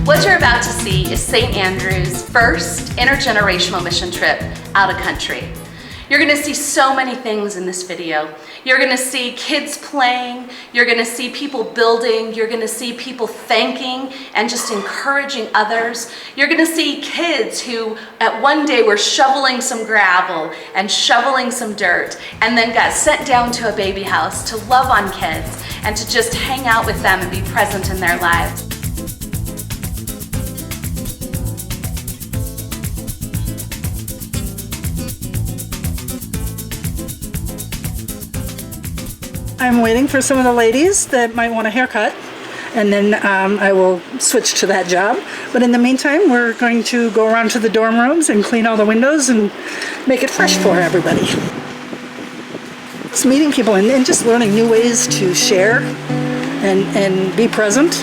What you're about to see is St. Andrew's first intergenerational mission trip out of country. You're gonna see so many things in this video. You're gonna see kids playing, you're gonna see people building, you're gonna see people thanking and just encouraging others. You're gonna see kids who at one day were shoveling some gravel and shoveling some dirt and then got sent down to a baby house to love on kids and to just hang out with them and be present in their lives. I'm waiting for some of the ladies that might want a haircut, and then I will switch to that job. But in the meantime, we're going to go around to the dorm rooms and clean all the windows and make it fresh for everybody. It's meeting people and just learning new ways to share and be present.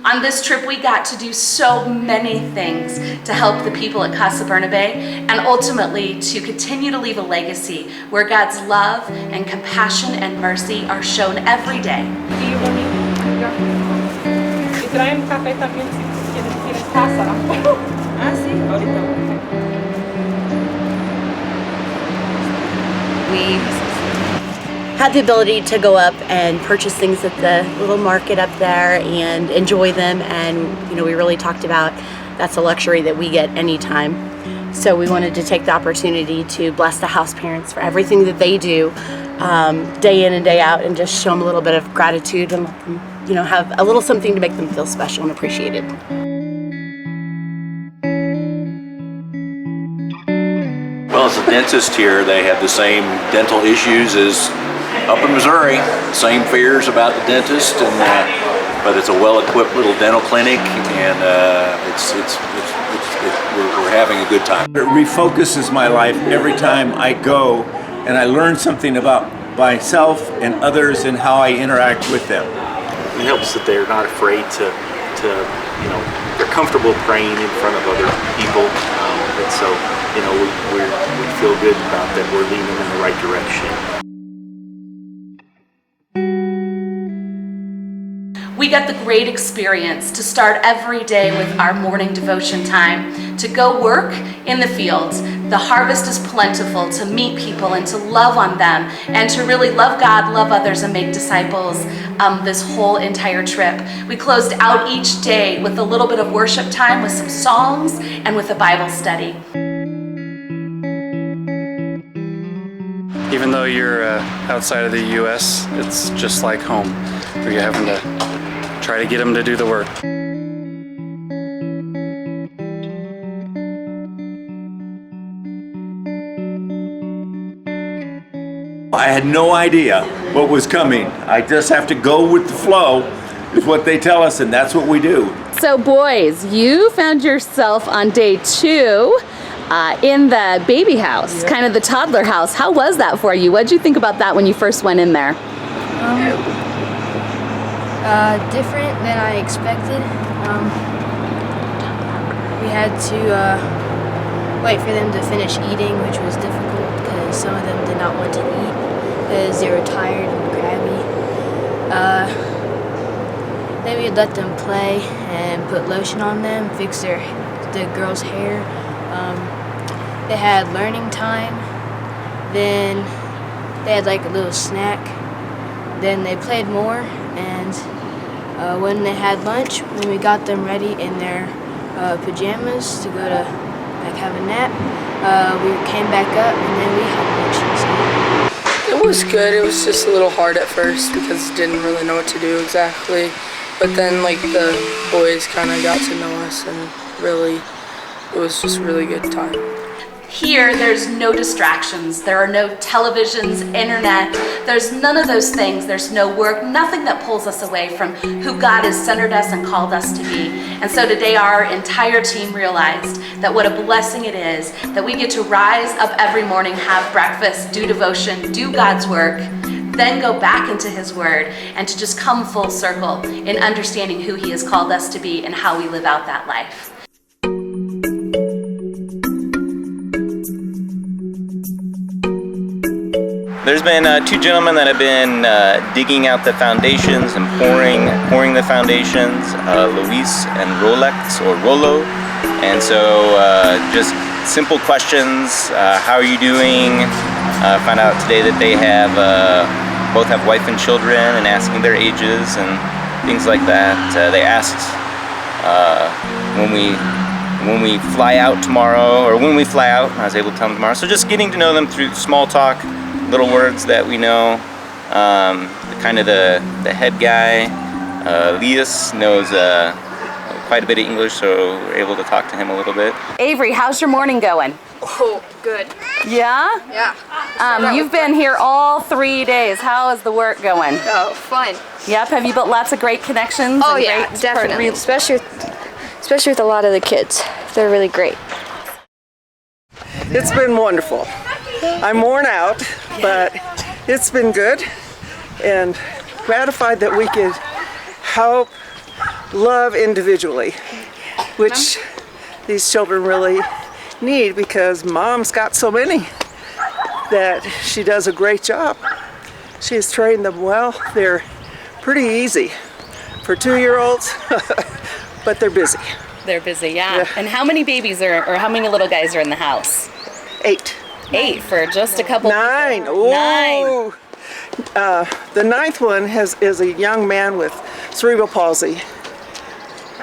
On this trip, we got to do so many things to help the people at Casa Bernabe and ultimately to continue to leave a legacy where God's love and compassion and mercy are shown every day. We had the ability to go up and purchase things at the little market up there and enjoy them, and we really talked about that's a luxury that we get anytime. So we wanted to take the opportunity to bless the house parents for everything that they do day in and day out, and just show them a little bit of gratitude and let them have a little something to make them feel special and appreciated. Well, as a dentist here, they have the same dental issues as up in Missouri. Same fears about the dentist, but it's a well-equipped little dental clinic, and we're having a good time. It refocuses my life every time I go, and I learn something about myself and others and how I interact with them. It helps that they're not afraid to they're comfortable praying in front of other people, and so we feel good about that we're leading them in the right direction. We got the great experience to start every day with our morning devotion time, to go work in the fields. The harvest is plentiful, to meet people and to love on them and to really love God, love others, and make disciples this whole entire trip. We closed out each day with a little bit of worship time, with some songs and with a Bible study. Even though you're outside of the U.S., it's just like home, where you're having to try to get them to do the work. I had no idea what was coming. I just have to go with the flow, is what they tell us, and that's what we do. So boys, you found yourself on day 2 in the baby house, kind of the toddler house. How was that for you? What did you think about that when you first went in there? Different than I expected. We had to wait for them to finish eating, which was difficult because some of them did not want to eat because they were tired and crabby. Then we'd let them play and put lotion on them, fix the girls' hair. They had learning time. Then they had like a little snack. Then they played more, and when they had lunch, when we got them ready in their pajamas to go to have a nap, we came back up and then we had lunch. It was good. It was just a little hard at first because didn't really know what to do exactly. But then the boys kind of got to know us, and really, it was just a really good time. Here, there's no distractions. There are no televisions, internet. There's none of those things. There's no work, nothing that pulls us away from who God has centered us and called us to be. And so today, our entire team realized that what a blessing it is that we get to rise up every morning, have breakfast, do devotion, do God's work, then go back into His Word, and to just come full circle in understanding who He has called us to be and how we live out that life. There's been two gentlemen that have been digging out the foundations and pouring the foundations, Luis and Rolex or Rolo. And so just simple questions, how are you doing? Found out today that they have both have wife and children, and asking their ages and things like that. They asked when we fly out tomorrow, or when we fly out, I was able to tell them tomorrow. So just getting to know them through small talk, little words that we know. Kind of the head guy, Elias, knows quite a bit of English, so we're able to talk to him a little bit. Avery, how's your morning going? Oh, good. Yeah? Yeah. You've been here all 3 days. How is the work going? Oh, fun. Yep. Have you built lots of great connections? Oh and yeah, great definitely. Especially with a lot of the kids. They're really great. It's been wonderful. I'm worn out, but it's been good and gratified that we could help love individually, which these children really need, because Mom's got so many that she does a great job. She has trained them well. They're pretty easy for 2-year-olds, but they're busy. They're busy, yeah. And how many babies or how many little guys are in the house? 8. 8 for just a couple. 9. People. Ooh. 9. The 9th one is a young man with cerebral palsy.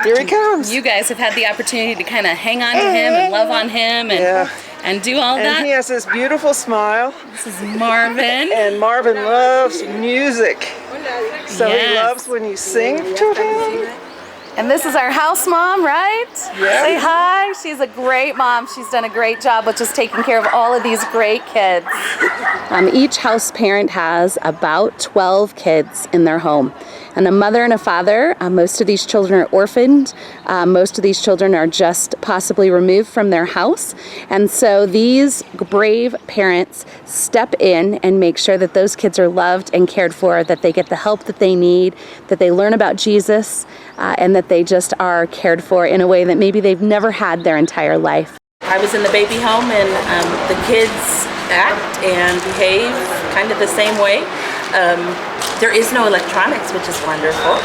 Here he comes. You guys have had the opportunity to kind of hang on to him and love on him and do all that. And he has this beautiful smile. This is Marvin. And Marvin loves music. So Yes. he loves when you sing to him. And this is our house mom, right? Yeah. Say hi. She's a great mom. She's done a great job with just taking care of all of these great kids. Each house parent has about 12 kids in their home. And a mother and a father. Most of these children are orphaned. Most of these children are just possibly removed from their house. And so these brave parents step in and make sure that those kids are loved and cared for, that they get the help that they need, that they learn about Jesus, and that they just are cared for in a way that maybe they've never had their entire life. I was in the baby home, and the kids act and behave kind of the same way. There is no electronics, which is wonderful,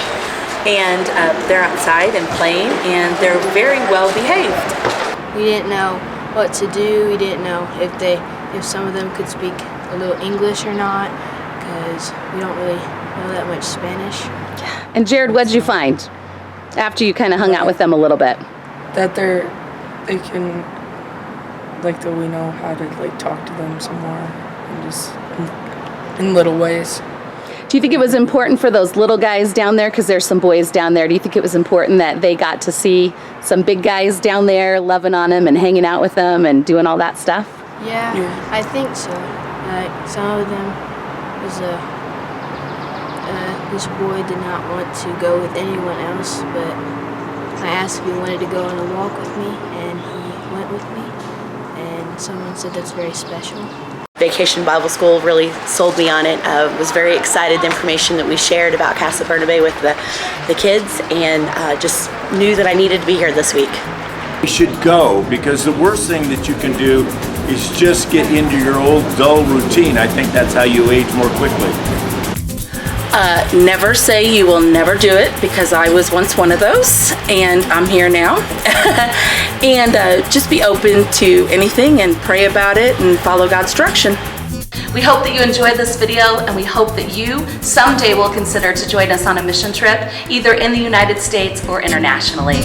and they're outside and playing, and they're very well behaved. We didn't know what to do. We didn't know if some of them could speak a little English or not, because we don't really know that much Spanish. And Jared, what did you find after you kind of hung out with them a little bit? That they can, like, that we know how to, like, talk to them some more, and just in little ways. Do you think it was important for those little guys down there, because there's some boys down there, do you think it was important that they got to see some big guys down there loving on them and hanging out with them and doing all that stuff? Yeah, I think so. Like, some of them was this boy did not want to go with anyone else, but I asked if he wanted to go on a walk with me, and he went with me, and someone said that's very special. Vacation Bible School really sold me on it. Was very excited the information that we shared about Casa Bernabe with the kids, and just knew that I needed to be here this week. You should go, because the worst thing that you can do is just get into your old dull routine. I think that's how you age more quickly. Never say you will never do it, because I was once one of those, and I'm here now. And just be open to anything and pray about it and follow God's direction. We hope that you enjoyed this video, and we hope that you someday will consider to join us on a mission trip, either in the United States or internationally.